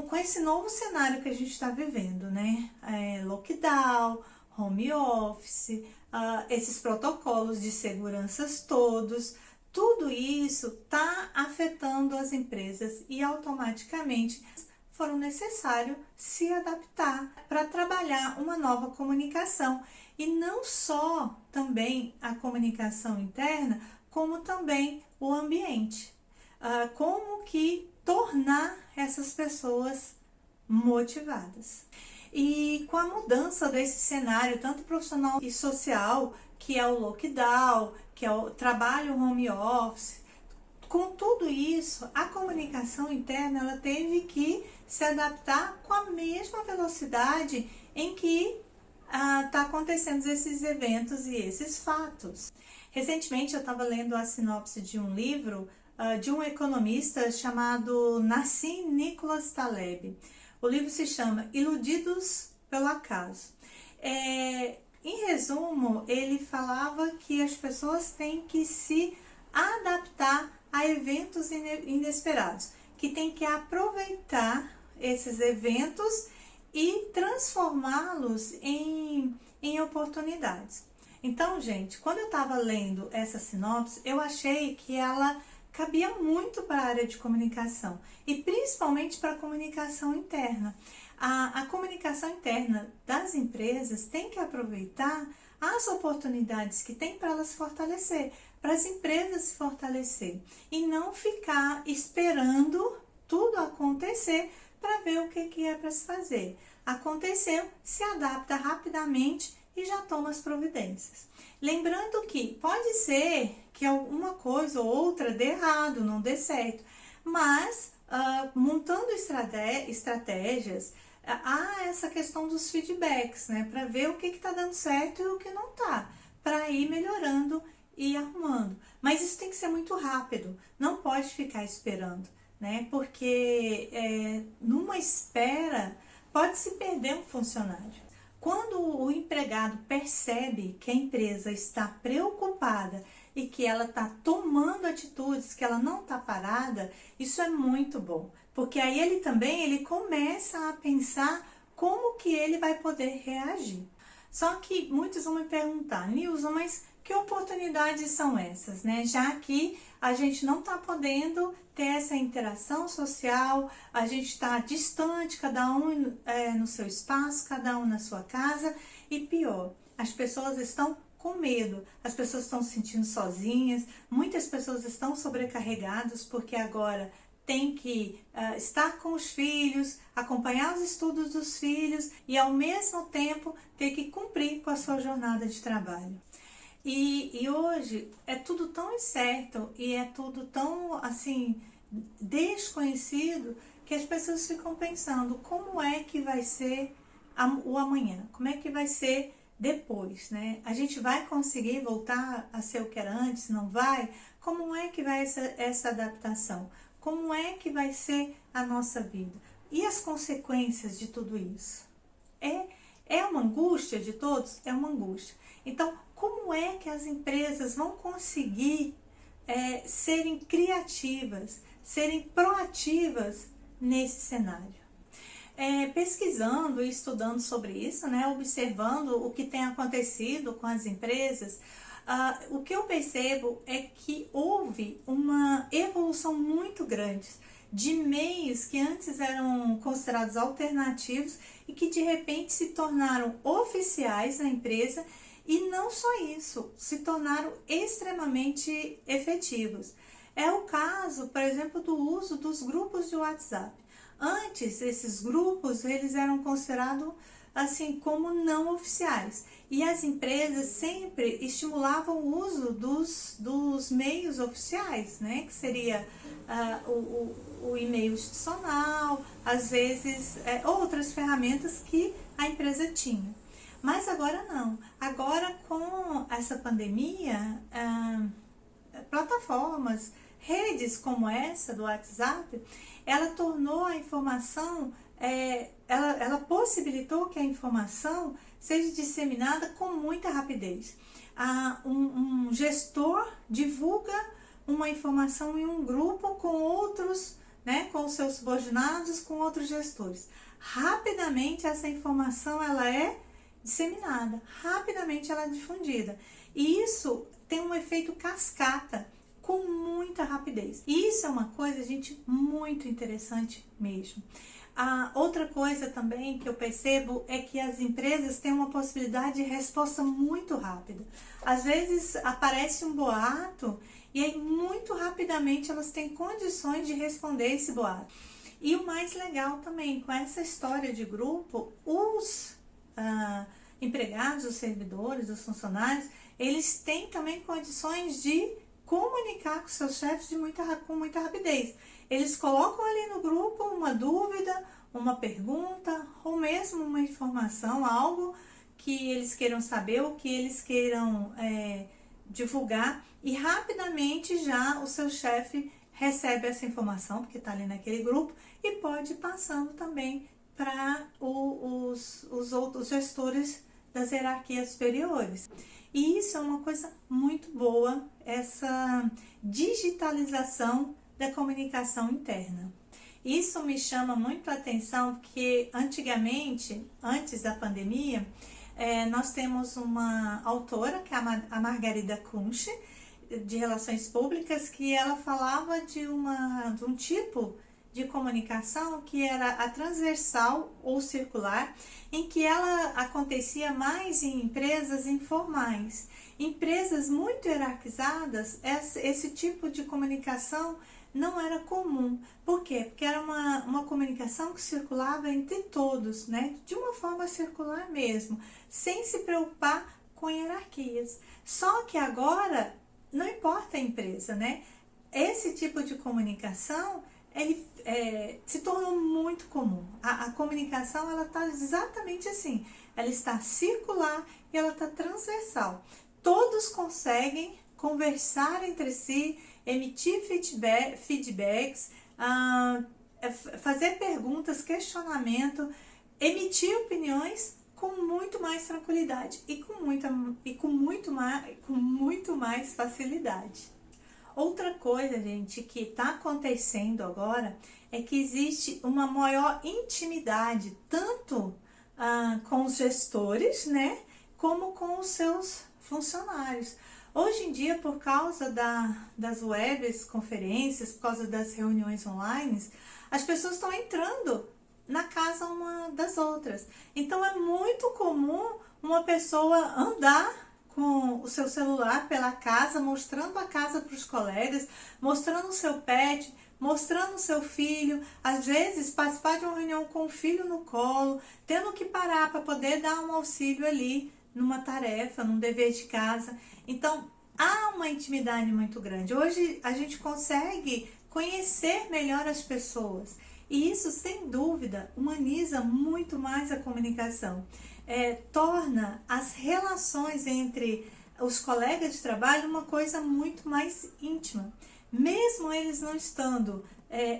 com esse novo cenário que a gente está vivendo, né? Lockdown, home office, esses protocolos de seguranças todos, tudo isso está afetando as empresas e automaticamente foram necessário se adaptar para trabalhar uma nova comunicação. E não só também a comunicação interna, como também o ambiente. Como que tornar essas pessoas motivadas. E com a mudança desse cenário, tanto profissional e social, que é o lockdown, que é o trabalho home office, com tudo isso, a comunicação interna ela teve que se adaptar com a mesma velocidade em que está acontecendo esses eventos e esses fatos. Recentemente eu estava lendo a sinopse de um livro de um economista chamado Nassim Nicholas Taleb. O livro se chama Iludidos pelo Acaso. Em resumo, ele falava que as pessoas têm que se adaptar a eventos inesperados, que tem que aproveitar esses eventos e transformá-los em oportunidades. Então, gente, quando eu estava lendo essa sinopse, eu achei que ela cabia muito para a área de comunicação e principalmente para a comunicação interna. A comunicação interna das empresas tem que aproveitar as oportunidades que tem para elas se fortalecer, para as empresas se fortalecer e não ficar esperando tudo acontecer para ver o que é para se fazer. Aconteceu, se adapta rapidamente e já toma as providências. Lembrando que pode ser que alguma coisa ou outra dê errado, não dê certo, mas montando estratégias, há essa questão dos feedbacks, né, para ver o que está dando certo e o que não está, para ir melhorando e arrumando. Mas isso tem que ser muito rápido, não pode ficar esperando, né, porque numa espera pode-se perder um funcionário. Quando o empregado percebe que a empresa está preocupada e que ela está tomando atitudes, que ela não está parada, isso é muito bom. Porque aí ele começa a pensar como que ele vai poder reagir. Só que muitos vão me perguntar, Nilza, mas que oportunidades são essas, né? Já que a gente não está podendo ter essa interação social, a gente está distante, cada um no seu espaço, cada um na sua casa, e pior, as pessoas estão com medo, as pessoas estão se sentindo sozinhas, muitas pessoas estão sobrecarregadas porque agora tem que estar com os filhos, acompanhar os estudos dos filhos e ao mesmo tempo ter que cumprir com a sua jornada de trabalho. E hoje é tudo tão incerto e é tudo tão assim desconhecido que as pessoas ficam pensando como é que vai ser o amanhã, como é que vai ser depois, né? A gente vai conseguir voltar a ser o que era antes? Não vai? Como é que vai essa adaptação? Como é que vai ser a nossa vida? E as consequências de tudo isso? É uma angústia de todos? É uma angústia. Então, como é que as empresas vão conseguir serem criativas, serem proativas nesse cenário? Pesquisando e estudando sobre isso, né, observando o que tem acontecido com as empresas, o que eu percebo é que houve uma evolução muito grande de meios que antes eram considerados alternativos e que de repente se tornaram oficiais na empresa e não só isso, se tornaram extremamente efetivos. É o caso, por exemplo, do uso dos grupos de WhatsApp. Antes, esses grupos eles eram considerados assim como não oficiais e as empresas sempre estimulavam o uso dos meios oficiais, né? Que seria o e-mail institucional, às vezes outras ferramentas que a empresa tinha. Mas agora não. Agora com essa pandemia, plataformas, redes como essa do WhatsApp, ela tornou a informação, ela possibilitou que a informação seja disseminada com muita rapidez. Um gestor divulga uma informação em um grupo com outros né, com os seus subordinados, com outros gestores. Rapidamente essa informação ela é disseminada, rapidamente ela é difundida. E isso tem um efeito cascata, com muita rapidez. E isso é uma coisa, gente, muito interessante mesmo. A outra coisa também que eu percebo é que as empresas têm uma possibilidade de resposta muito rápida. Às vezes aparece um boato e aí muito rapidamente elas têm condições de responder esse boato. E o mais legal também, com essa história de grupo, os empregados, os servidores, os funcionários, eles têm também condições de comunicar com seus chefes com muita rapidez. Eles colocam ali no grupo uma dúvida, uma pergunta, ou mesmo uma informação, algo que eles queiram saber, ou que eles queiram divulgar, e rapidamente já o seu chefe recebe essa informação, porque está ali naquele grupo, e pode ir passando também para os outros gestores das hierarquias superiores. E isso é uma coisa muito boa, essa digitalização da comunicação interna. Isso me chama muito a atenção, porque antigamente, antes da pandemia, nós temos uma autora, que é a Margarida Kunsch, de Relações Públicas, que ela falava de um tipo de comunicação que era a transversal ou circular, em que ela acontecia mais em empresas informais. Empresas muito hierarquizadas, esse tipo de comunicação não era comum. Por quê? Porque era uma comunicação que circulava entre todos, né? De uma forma circular mesmo, sem se preocupar com hierarquias. Só que agora, não importa a empresa, né? Esse tipo de comunicação ele se tornou muito comum. A comunicação ela está exatamente assim, ela está circular e ela está transversal. Todos conseguem conversar entre si, emitir feedbacks, fazer perguntas, questionamento, emitir opiniões com muito mais tranquilidade e com muito mais facilidade. Outra coisa, gente, que está acontecendo agora é que existe uma maior intimidade, tanto com os gestores, né, como com os seus funcionários. Hoje em dia, por causa das webs, conferências, por causa das reuniões online, as pessoas estão entrando na casa uma das outras. Então, é muito comum uma pessoa andar com o seu celular pela casa, mostrando a casa para os colegas, mostrando o seu pet, mostrando o seu filho, às vezes participar de uma reunião com o filho no colo, tendo que parar para poder dar um auxílio ali numa tarefa, num dever de casa. Então, há uma intimidade muito grande. Hoje a gente consegue conhecer melhor as pessoas e isso, sem dúvida, humaniza muito mais a comunicação. Torna as relações entre os colegas de trabalho uma coisa muito mais íntima. Mesmo eles não estando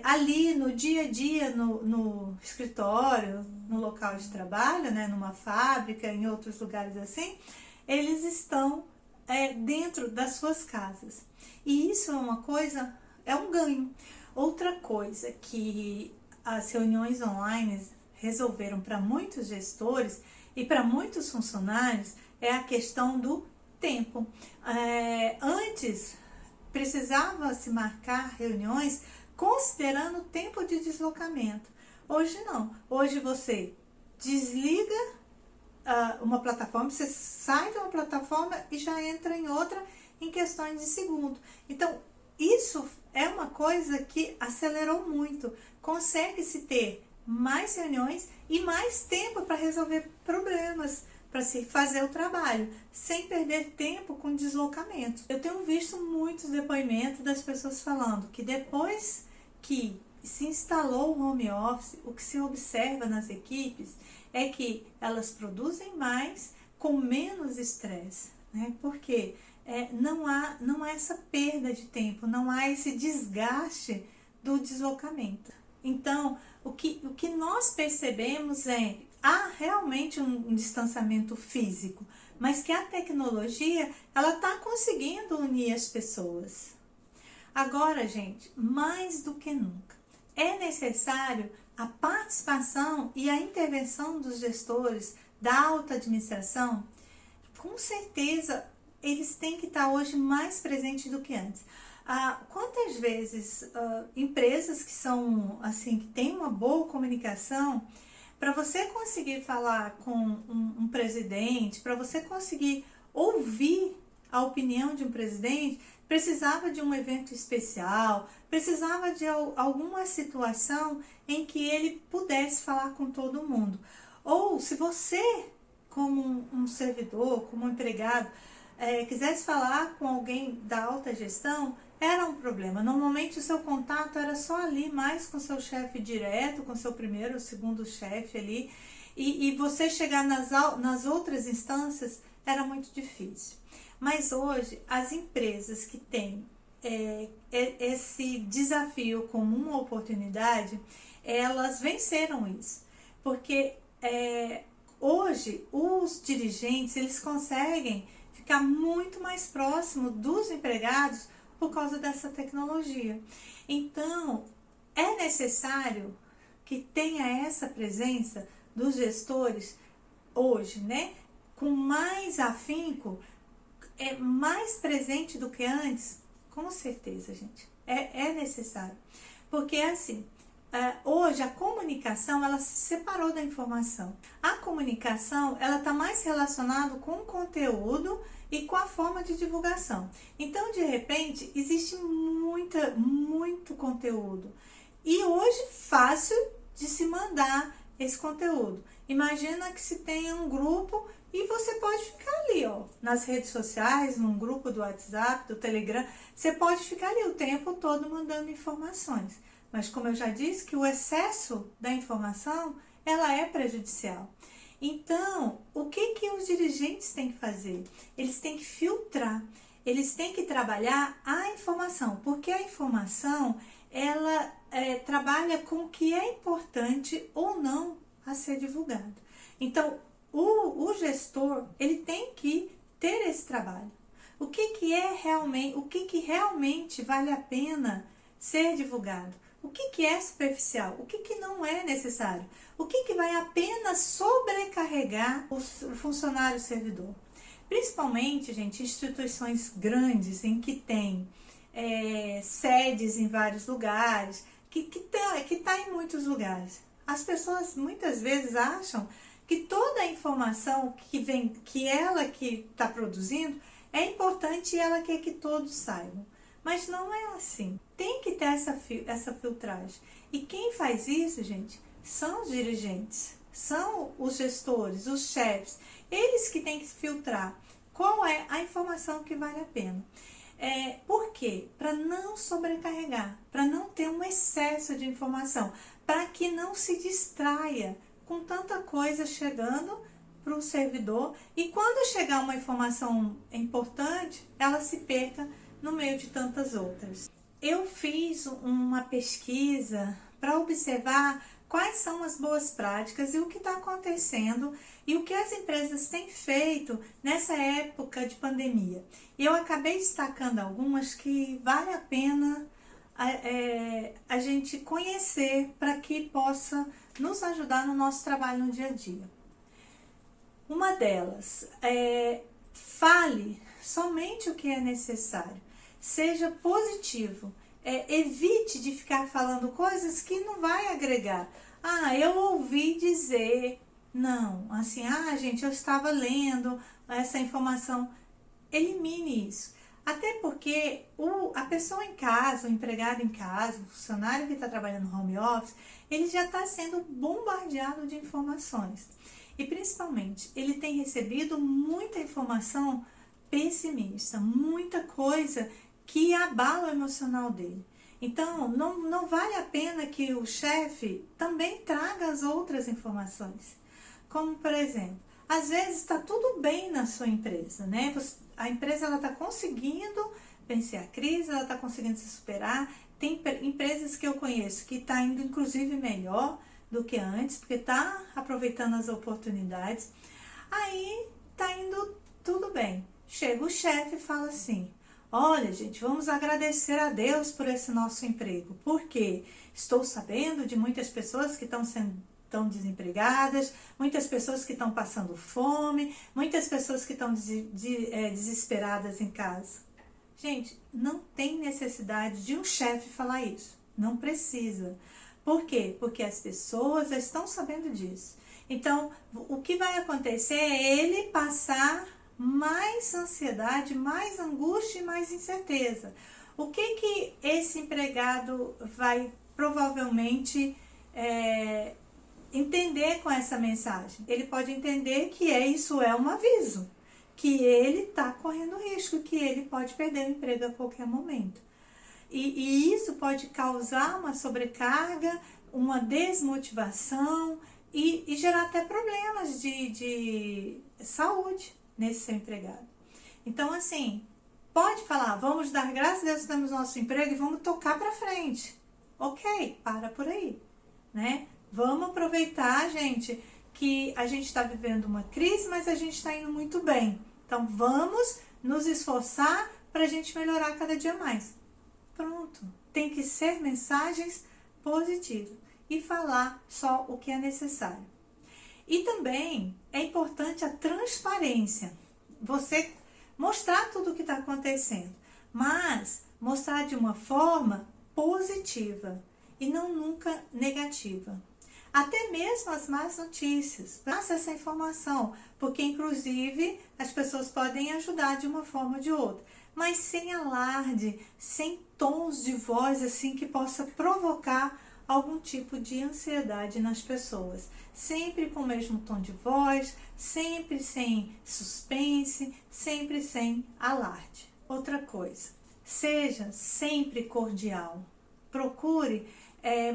ali no dia a dia, no escritório, no local de trabalho, né, numa fábrica, em outros lugares assim, eles estão dentro das suas casas. E isso é uma coisa, é um ganho. Outra coisa que as reuniões online resolveram para muitos gestores e para muitos funcionários é a questão do tempo. Antes, precisava se marcar reuniões considerando o tempo de deslocamento. Hoje não. Hoje você desliga uma plataforma, você sai de uma plataforma e já entra em outra em questões de segundo. Então, isso é uma coisa que acelerou muito. Consegue-se ter mais reuniões e mais tempo para resolver problemas, para se fazer o trabalho, sem perder tempo com deslocamento. Eu tenho visto muitos depoimentos das pessoas falando que depois que se instalou o home office, o que se observa nas equipes é que elas produzem mais com menos estresse, né? Porque não há essa perda de tempo, não há esse desgaste do deslocamento. Então, o que nós percebemos há realmente um distanciamento físico, mas que a tecnologia ela está conseguindo unir as pessoas. Agora, gente, mais do que nunca, é necessário a participação e a intervenção dos gestores da alta administração. Com certeza, eles têm que estar hoje mais presentes do que antes. Quantas vezes empresas que são assim, que têm uma boa comunicação, para você conseguir falar com um presidente, para você conseguir ouvir a opinião de um presidente, precisava de um evento especial, precisava de alguma situação em que ele pudesse falar com todo mundo. Ou se você, como um servidor, como um empregado, quisesse falar com alguém da alta gestão, era um problema. Normalmente o seu contato era só ali, mais com seu chefe direto, com seu primeiro ou segundo chefe ali, e você chegar nas outras instâncias era muito difícil. Mas hoje, as empresas que têm esse desafio como uma oportunidade, elas venceram isso. Porque hoje, os dirigentes, eles conseguem ficar muito mais próximo dos empregados por causa dessa tecnologia. Então, é necessário que tenha essa presença dos gestores hoje, né? Com mais afinco, mais presente do que antes, com certeza, gente. É necessário. Porque assim, hoje a comunicação, ela se separou da informação. A comunicação, ela está mais relacionada com o conteúdo e com a forma de divulgação. Então, de repente, existe muito conteúdo. E hoje, fácil de se mandar esse conteúdo. Imagina que se tenha um grupo e você pode ficar ali, ó, nas redes sociais, num grupo do WhatsApp, do Telegram, você pode ficar ali o tempo todo mandando informações. Mas como eu já disse, que o excesso da informação, ela é prejudicial. Então, o que os dirigentes têm que fazer? Eles têm que filtrar, eles têm que trabalhar a informação, porque a informação, ela trabalha com o que é importante ou não a ser divulgado. Então, o gestor, ele tem que ter esse trabalho. O que realmente vale a pena ser divulgado? O que é superficial? O que não é necessário? O que vai apenas sobrecarregar o funcionário servidor? Principalmente, gente, instituições grandes em que tem sedes em vários lugares, que tá em muitos lugares. As pessoas muitas vezes acham que toda a informação que ela que está produzindo é importante e ela quer que todos saibam. Mas não é assim. Tem que ter essa filtragem. E quem faz isso, gente, são os dirigentes, são os gestores, os chefes. Eles que têm que filtrar qual é a informação que vale a pena. Por quê? Para não sobrecarregar, para não ter um excesso de informação, para que não se distraia com tanta coisa chegando para o servidor e quando chegar uma informação importante, ela se perca no meio de tantas outras. Eu fiz uma pesquisa para observar quais são as boas práticas e o que está acontecendo e o que as empresas têm feito nessa época de pandemia. E eu acabei destacando algumas que vale a pena a gente conhecer para que possa nos ajudar no nosso trabalho no dia a dia. Uma delas fale somente o que é necessário. Seja positivo. Evite de ficar falando coisas que não vai agregar. Eu ouvi dizer. Não, assim, gente, eu estava lendo essa informação. Elimine isso. Até porque a pessoa em casa, o empregado em casa, o funcionário que está trabalhando no home office, ele já está sendo bombardeado de informações. E principalmente, ele tem recebido muita informação pessimista, muita coisa que abala o emocional dele. Então, não vale a pena que o chefe também traga as outras informações. Como, por exemplo, às vezes está tudo bem na sua empresa, né? A empresa está conseguindo vencer a crise, ela está conseguindo se superar. Tem empresas que eu conheço que está indo inclusive melhor do que antes, porque está aproveitando as oportunidades. Aí está indo tudo bem. Chega o chefe e fala assim: Olha, gente, vamos agradecer a Deus por esse nosso emprego, porque estou sabendo de muitas pessoas que estão desempregadas, muitas pessoas que estão passando fome, muitas pessoas que estão desesperadas em casa. Gente, não tem necessidade de um chefe falar isso, não precisa. Por quê? Porque as pessoas já estão sabendo disso. Então, o que vai acontecer é ele passar mais ansiedade, mais angústia e mais incerteza. O que esse empregado vai provavelmente entender com essa mensagem? Ele pode entender que isso é um aviso, que ele está correndo risco, que ele pode perder o emprego a qualquer momento. E isso pode causar uma sobrecarga, uma desmotivação e gerar até problemas de saúde nesse seu empregado. Então, assim, pode falar, vamos dar graças a Deus que temos nosso emprego e vamos tocar para frente. Ok, para por aí, né? Vamos aproveitar, gente, que a gente está vivendo uma crise, mas a gente está indo muito bem. Então, vamos nos esforçar para a gente melhorar cada dia mais. Pronto. Tem que ser mensagens positivas e falar só o que é necessário. E também é importante a transparência. Você mostrar tudo o que está acontecendo, mas mostrar de uma forma positiva e não nunca negativa. Até mesmo as más notícias. Passa essa informação, porque inclusive as pessoas podem ajudar de uma forma ou de outra, mas sem alarde, sem tons de voz assim que possa provocar algum tipo de ansiedade nas pessoas. Sempre com o mesmo tom de voz, sempre sem suspense, sempre sem alarde. Outra coisa, seja sempre cordial. Procure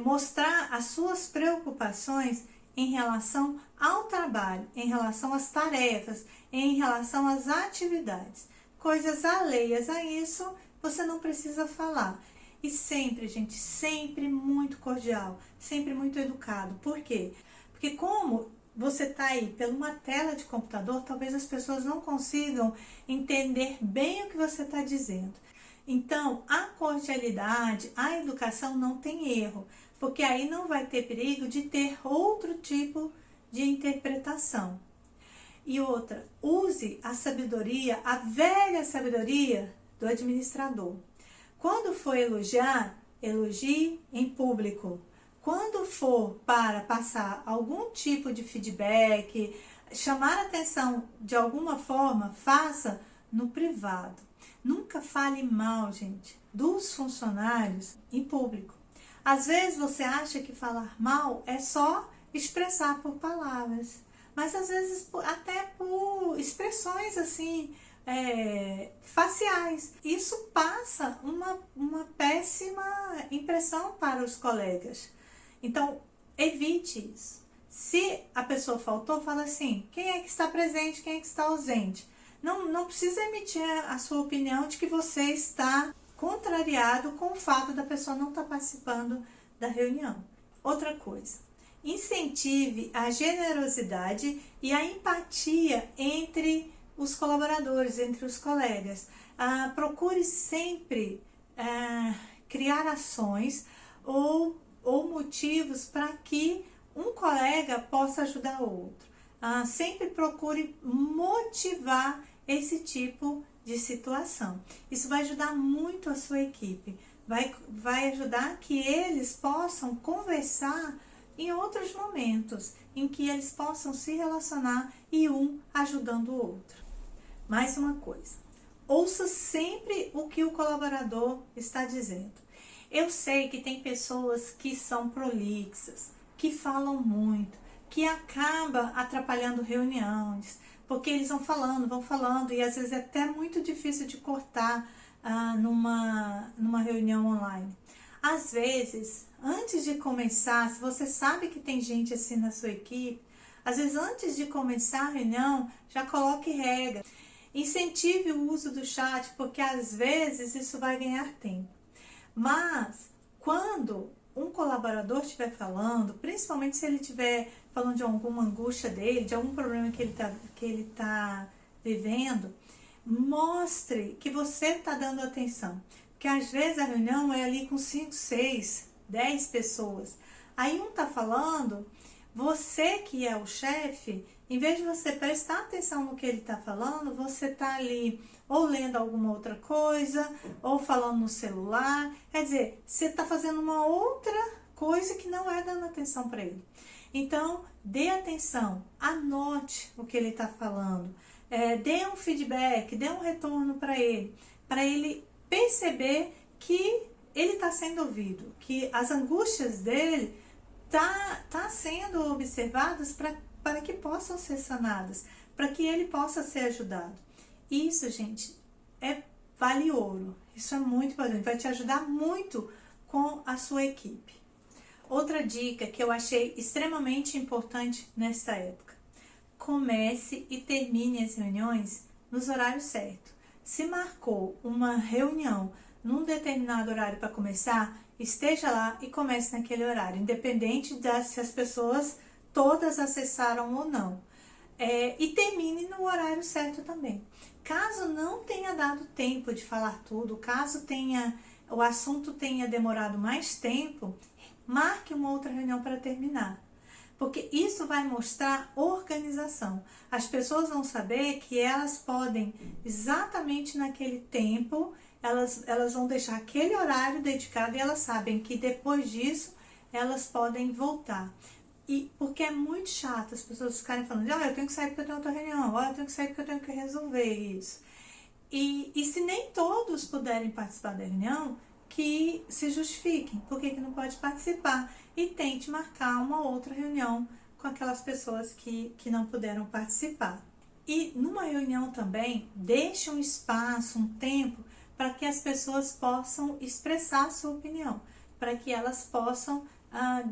mostrar as suas preocupações em relação ao trabalho, em relação às tarefas, em relação às atividades. Coisas alheias a isso, você não precisa falar. E sempre, gente, sempre muito cordial, sempre muito educado. Por quê? Porque como você está aí pela uma tela de computador, talvez as pessoas não consigam entender bem o que você está dizendo. Então, a cordialidade, a educação não tem erro, porque aí não vai ter perigo de ter outro tipo de interpretação. E outra, use a sabedoria, a velha sabedoria do administrador. Quando for elogiar, elogie em público. Quando for para passar algum tipo de feedback, chamar a atenção de alguma forma, faça no privado. Nunca fale mal, gente, dos funcionários em público. Às vezes você acha que falar mal é só expressar por palavras, mas às vezes até por expressões assim, faciais. Isso passa uma péssima impressão para os colegas. Então, evite isso. Se a pessoa faltou, fala assim, quem é que está presente, quem é que está ausente? Não precisa emitir a sua opinião de que você está contrariado com o fato da pessoa não estar participando da reunião. Outra coisa, incentive a generosidade e a empatia entre os colaboradores, entre os colegas. Procure sempre criar ações ou motivos para que um colega possa ajudar o outro. Sempre procure motivar esse tipo de situação. Isso vai ajudar muito a sua equipe, vai ajudar que eles possam conversar em outros momentos, em que eles possam se relacionar e um ajudando o outro. Mais uma coisa, ouça sempre o que o colaborador está dizendo. Eu sei que tem pessoas que são prolixas, que falam muito, que acaba atrapalhando reuniões, porque eles vão falando, e às vezes é até muito difícil de cortar numa reunião online. Às vezes, antes de começar, se você sabe que tem gente assim na sua equipe, às vezes antes de começar a reunião, já coloque regra. Incentive o uso do chat, porque às vezes isso vai ganhar tempo. Mas, quando um colaborador estiver falando, principalmente se ele estiver falando de alguma angústia dele, de algum problema que ele tá vivendo, Mostre que você está dando atenção. Porque às vezes a reunião é ali com 5, 6, 10 pessoas. Aí um tá falando, você que é o chefe, em vez de você prestar atenção no que ele tá falando, você tá ali ou lendo alguma outra coisa, ou falando no celular. Quer dizer, você tá fazendo uma outra coisa que não é dando atenção para ele. Então, dê atenção, anote o que ele está falando, dê um feedback, dê um retorno para ele perceber que ele está sendo ouvido, que as angústias dele tá sendo observadas para que possam ser sanadas, para que ele possa ser ajudado. Isso, gente, vale ouro. Isso é muito importante, vai te ajudar muito com a sua equipe. Outra dica que eu achei extremamente importante nesta época: comece e termine as reuniões nos horários certos. Se marcou uma reunião num determinado horário para começar, esteja lá e comece naquele horário, independente se as pessoas todas acessaram ou não. E termine no horário certo também. Caso não tenha dado tempo de falar tudo, caso o assunto tenha demorado mais tempo, marque uma outra reunião para terminar. Porque isso vai mostrar organização. As pessoas vão saber que elas podem, exatamente naquele tempo, elas vão deixar aquele horário dedicado e elas sabem que depois disso elas podem voltar. E porque é muito chato as pessoas ficarem falando, eu tenho que sair porque eu tenho outra reunião, eu tenho que sair porque eu tenho que resolver isso. E se nem todos puderem participar da reunião, que se justifiquem, por que não pode participar, e tente marcar uma outra reunião com aquelas pessoas que não puderam participar. E numa reunião também, deixe um espaço, um tempo, para que as pessoas possam expressar a sua opinião, para que elas possam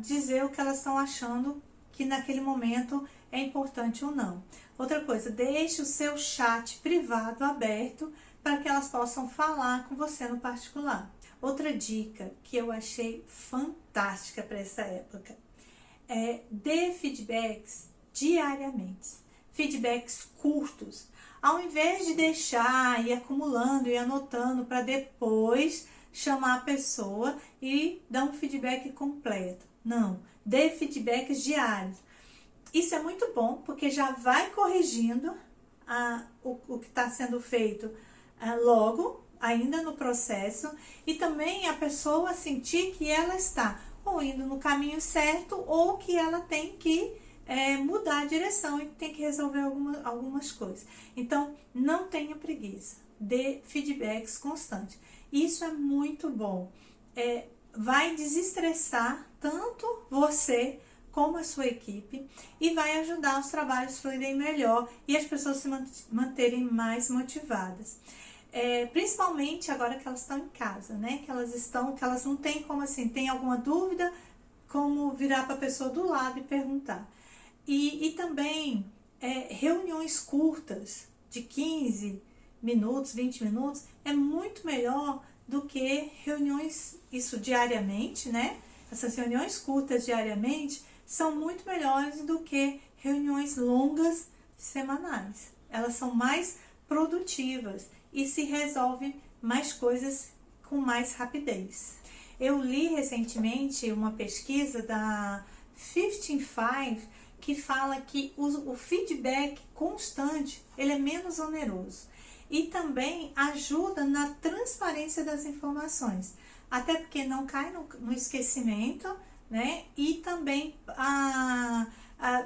dizer o que elas estão achando que naquele momento é importante ou não. Outra coisa, deixe o seu chat privado aberto para que elas possam falar com você no particular. Outra dica que eu achei fantástica para essa época dê feedbacks diariamente, feedbacks curtos, ao invés de deixar ir acumulando e anotando para depois chamar a pessoa e dar um feedback completo. Não, dê feedbacks diários. Isso é muito bom porque já vai corrigindo o que está sendo feito logo, ainda no processo, e também a pessoa sentir que ela está ou indo no caminho certo ou que ela tem que mudar a direção e tem que resolver algumas coisas. Então, não tenha preguiça, dê feedbacks constantes. Isso é muito bom. Vai desestressar tanto você como a sua equipe e vai ajudar os trabalhos a fluírem melhor e as pessoas se manterem mais motivadas. Principalmente agora que elas estão em casa, né? Que elas não têm como assim, tem alguma dúvida, como virar para a pessoa do lado e perguntar. E também reuniões curtas, de 15 minutos, 20 minutos, é muito melhor do que reuniões, isso diariamente, né? Essas reuniões curtas diariamente são muito melhores do que reuniões longas semanais. Elas são mais produtivas e se resolve mais coisas com mais rapidez. Eu li recentemente uma pesquisa da 15Five que fala que o feedback constante ele é menos oneroso e também ajuda na transparência das informações, até porque não cai no esquecimento, né? E também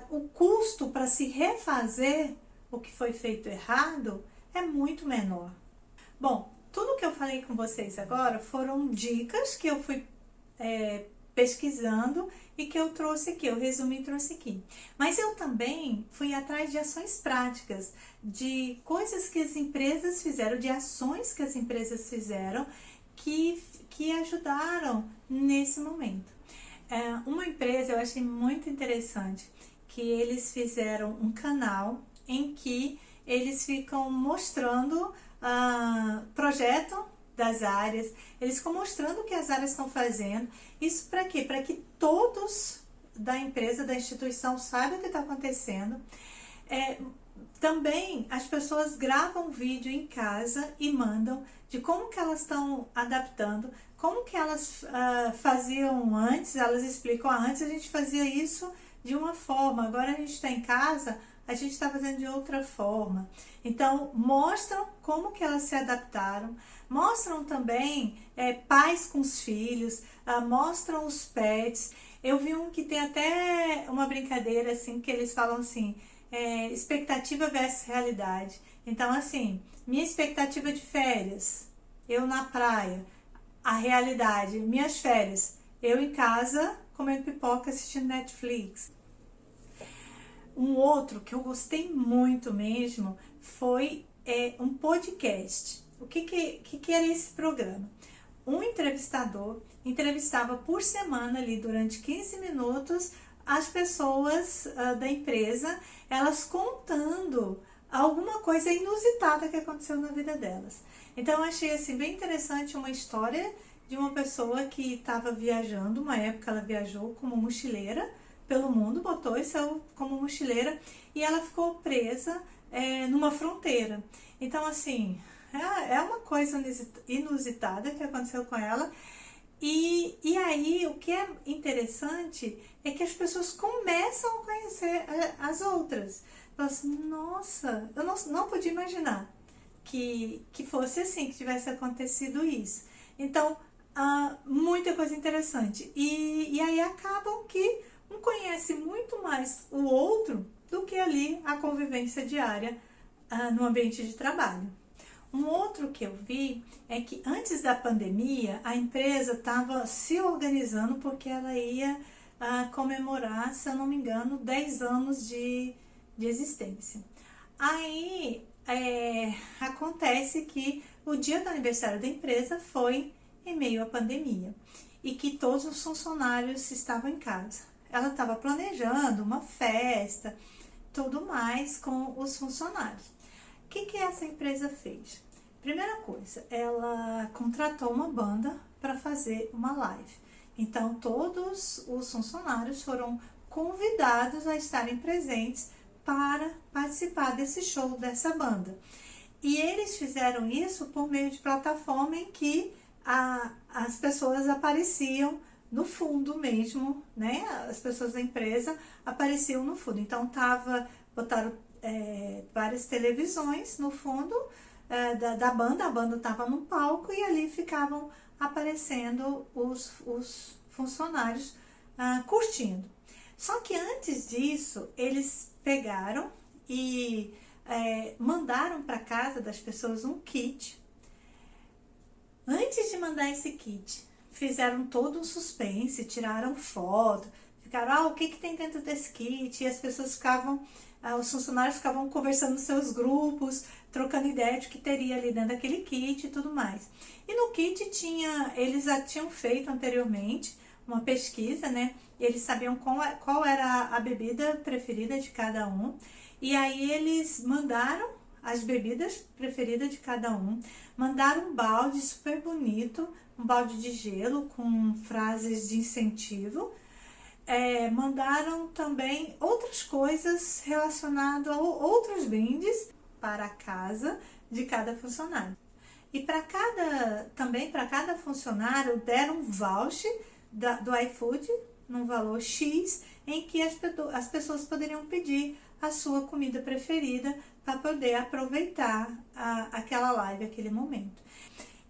o custo para se refazer o que foi feito errado é muito menor. Bom, tudo que eu falei com vocês agora foram dicas que eu fui pesquisando e que eu trouxe aqui, eu resumi e trouxe aqui. Mas eu também fui atrás de ações práticas, de coisas que as empresas fizeram, de ações que as empresas fizeram que ajudaram nesse momento. Uma empresa, eu achei muito interessante, que eles fizeram um canal em que eles ficam mostrando projeto das áreas, eles ficam mostrando o que as áreas estão fazendo. Isso para quê? Para que todos da empresa, da instituição, saibam o que está acontecendo. Também as pessoas gravam vídeo em casa e mandam de como que elas estão adaptando, como que elas faziam antes, elas explicam, antes a gente fazia isso de uma forma, agora a gente está em casa, a gente está fazendo de outra forma. Então, mostram como que elas se adaptaram, mostram também pais com os filhos, mostram os pets. Eu vi um que tem até uma brincadeira, assim, que eles falam assim, expectativa versus realidade. Então, assim, minha expectativa de férias, eu na praia, a realidade, minhas férias, eu em casa comendo pipoca assistindo Netflix. Um outro que eu gostei muito mesmo foi um podcast. O que era esse programa? Um entrevistador entrevistava por semana ali durante 15 minutos as pessoas da empresa, elas contando alguma coisa inusitada que aconteceu na vida delas. Então eu achei assim bem interessante uma história de uma pessoa que estava viajando, uma época ela viajou como mochileira pelo mundo, botou e saiu como mochileira e ela ficou presa numa fronteira. Então assim, é uma coisa inusitada que aconteceu com ela. E aí, o que é interessante é que as pessoas começam a conhecer as outras. Falam assim, nossa, eu não podia imaginar que fosse assim, que tivesse acontecido isso. Então, muita coisa interessante. E aí acabam que um conhece muito mais o outro do que ali a convivência diária no ambiente de trabalho. Um outro que eu vi é que antes da pandemia a empresa estava se organizando porque ela ia comemorar, se eu não me engano, 10 anos de existência. Aí acontece que o dia do aniversário da empresa foi em meio à pandemia e que todos os funcionários estavam em casa. Ela estava planejando uma festa, tudo mais com os funcionários. O que essa empresa fez? Primeira coisa, ela contratou uma banda para fazer uma live. Então, todos os funcionários foram convidados a estarem presentes para participar desse show dessa banda. E eles fizeram isso por meio de plataforma em que as pessoas apareciam no fundo mesmo, né? As pessoas da empresa apareciam no fundo. Então, botaram várias televisões no fundo da banda, a banda estava no palco e ali ficavam aparecendo os funcionários curtindo. Só que antes disso, eles pegaram e mandaram para casa das pessoas um kit. Antes de mandar esse kit, fizeram todo um suspense, tiraram foto, ficaram, o que tem dentro desse kit? E as pessoas ficavam, os funcionários ficavam conversando nos seus grupos, trocando ideia de que teria ali dentro daquele kit e tudo mais. E no kit eles já tinham feito anteriormente uma pesquisa, né? Eles sabiam qual era a bebida preferida de cada um. E aí eles mandaram as bebidas preferidas de cada um, mandaram um balde super bonito, um balde de gelo com frases de incentivo, mandaram também outras coisas relacionadas a outros brindes para a casa de cada funcionário. E também para cada funcionário deram um voucher do iFood, num valor X, em que as pessoas poderiam pedir a sua comida preferida para poder aproveitar aquela live, aquele momento.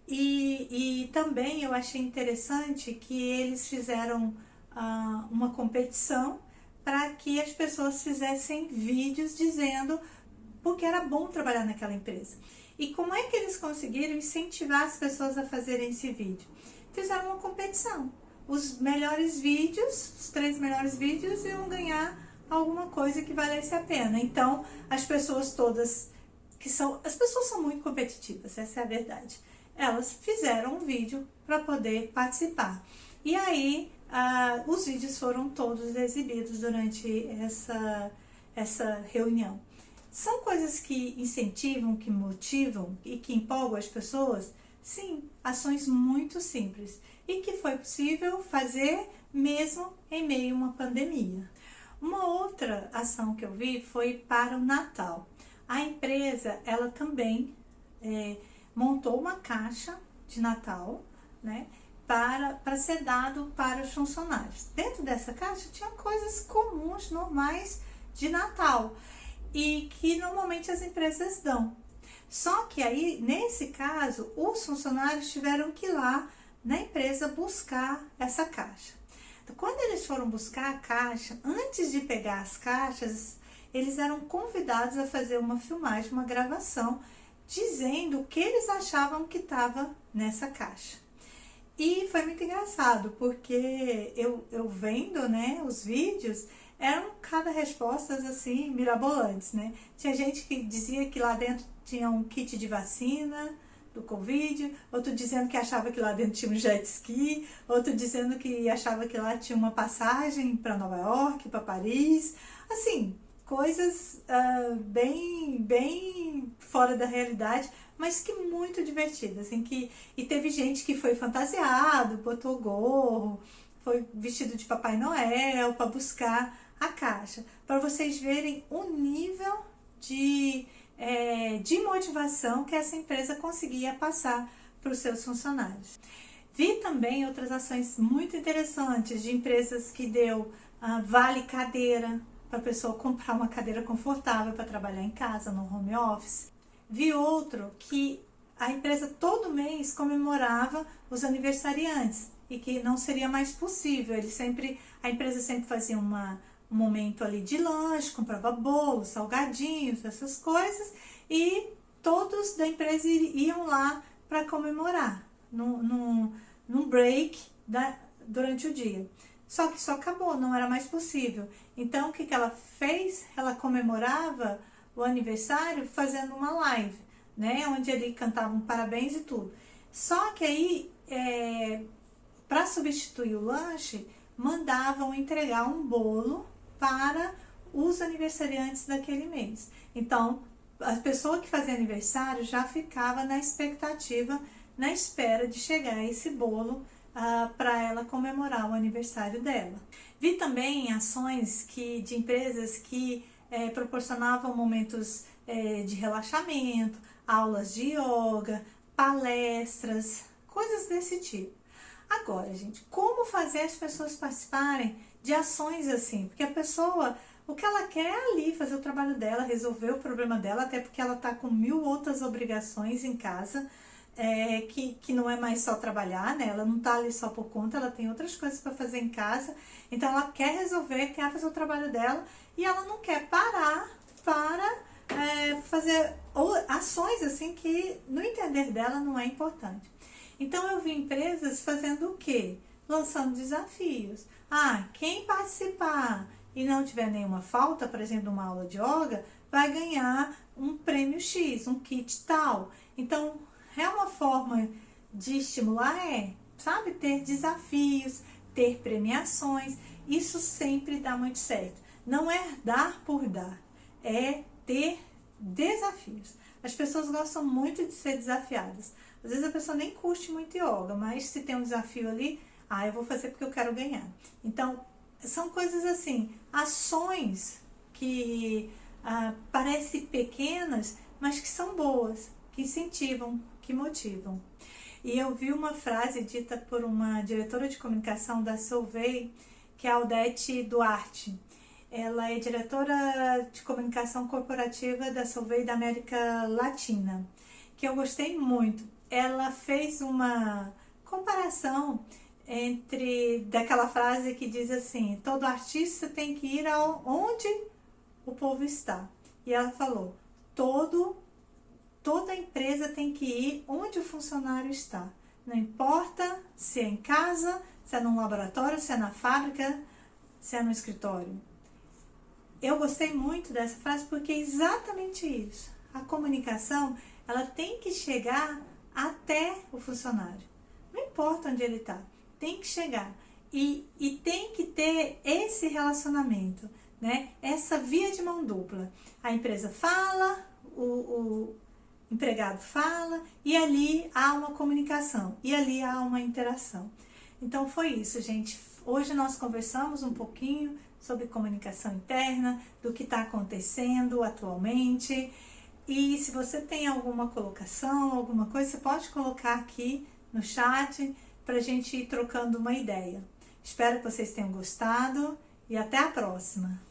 E também eu achei interessante que eles fizeram uma competição para que as pessoas fizessem vídeos dizendo porque era bom trabalhar naquela empresa. E como é que eles conseguiram incentivar as pessoas a fazerem esse vídeo? Fizeram uma competição. Os melhores vídeos, os 3 melhores vídeos iam ganhar alguma coisa que valesse a pena. Então, as pessoas todas as pessoas são muito competitivas, essa é a verdade. Elas fizeram um vídeo para poder participar. E aí, os vídeos foram todos exibidos durante essa reunião. São coisas que incentivam, que motivam e que empolgam as pessoas? Sim, ações muito simples e que foi possível fazer mesmo em meio a uma pandemia. Uma outra ação que eu vi foi para o Natal. A empresa, ela também montou uma caixa de Natal, né, para ser dado para os funcionários. Dentro dessa caixa tinha coisas comuns, normais de Natal e que normalmente as empresas dão. Só que aí, nesse caso, os funcionários tiveram que ir lá na empresa buscar essa caixa. Então, quando eles foram buscar a caixa, antes de pegar as caixas, eles eram convidados a fazer uma filmagem, uma gravação, dizendo o que eles achavam que estava nessa caixa. E foi muito engraçado, porque eu vendo, né, os vídeos, eram cada respostas assim, mirabolantes, né? Tinha gente que dizia que lá dentro tinha um kit de vacina do Covid, outro dizendo que achava que lá dentro tinha um jet ski, outro dizendo que achava que lá tinha uma passagem para Nova York, para Paris, assim, coisas bem fora da realidade, mas que muito divertidas, assim, e teve gente que foi fantasiado, botou gorro, foi vestido de Papai Noel para buscar a caixa, para vocês verem o nível de motivação que essa empresa conseguia passar para os seus funcionários. Vi também outras ações muito interessantes de empresas que deu vale cadeira, para a pessoa comprar uma cadeira confortável para trabalhar em casa, no home office. Vi outro que a empresa todo mês comemorava os aniversariantes e que não seria mais possível. A empresa sempre fazia um momento ali de lanche, comprava bolos, salgadinhos, essas coisas, e todos da empresa iam lá para comemorar, num break durante o dia. Só que isso acabou, não era mais possível. Então, o que ela fez? Ela comemorava o aniversário fazendo uma live, né? Onde ele cantava um parabéns e tudo. Só que aí, para substituir o lanche, mandavam entregar um bolo para os aniversariantes daquele mês. Então, a pessoa que fazia aniversário já ficava na expectativa, na espera de chegar esse bolo para ela comemorar o aniversário dela. Vi também ações de empresas que proporcionavam momentos de relaxamento, aulas de yoga, palestras, coisas desse tipo. Agora, gente, como fazer as pessoas participarem de ações assim? Porque a pessoa, o que ela quer é ali fazer o trabalho dela, resolver o problema dela, até porque ela está com 1000 outras obrigações em casa, que não é mais só trabalhar, né? Ela não está ali só por conta, ela tem outras coisas para fazer em casa, então ela quer resolver, quer fazer o trabalho dela e ela não quer parar para fazer ações assim que, no entender dela, não é importante. Então eu vi empresas fazendo o quê? Lançando desafios. Quem participar e não tiver nenhuma falta, por exemplo, uma aula de yoga, vai ganhar um prêmio X, um kit tal. Então, é uma forma de estimular, sabe, ter desafios, ter premiações. Isso sempre dá muito certo. Não é dar por dar, é ter desafios. As pessoas gostam muito de ser desafiadas. Às vezes a pessoa nem curte muito yoga, mas se tem um desafio ali, eu vou fazer porque eu quero ganhar. Então, são coisas assim, ações que parecem pequenas, mas que são boas, que incentivam, que motivam. E eu vi uma frase dita por uma diretora de comunicação da Solvay, que é a Aldete Duarte. Ela é diretora de comunicação corporativa da Solvay da América Latina, que eu gostei muito. Ela fez uma comparação daquela frase que diz assim: todo artista tem que ir onde o povo está. E ela falou: toda empresa tem que ir onde o funcionário está. Não importa se é em casa, se é num laboratório, se é na fábrica, se é no escritório. Eu gostei muito dessa frase porque é exatamente isso. A comunicação, ela tem que chegar até o funcionário. Não importa onde ele está, tem que chegar. E tem que ter esse relacionamento, né? Essa via de mão dupla. A empresa fala, o empregado fala, e ali há uma comunicação, e ali há uma interação. Então foi isso, gente. Hoje nós conversamos um pouquinho sobre comunicação interna, do que está acontecendo atualmente. E se você tem alguma colocação, alguma coisa, você pode colocar aqui no chat para a gente ir trocando uma ideia. Espero que vocês tenham gostado e até a próxima!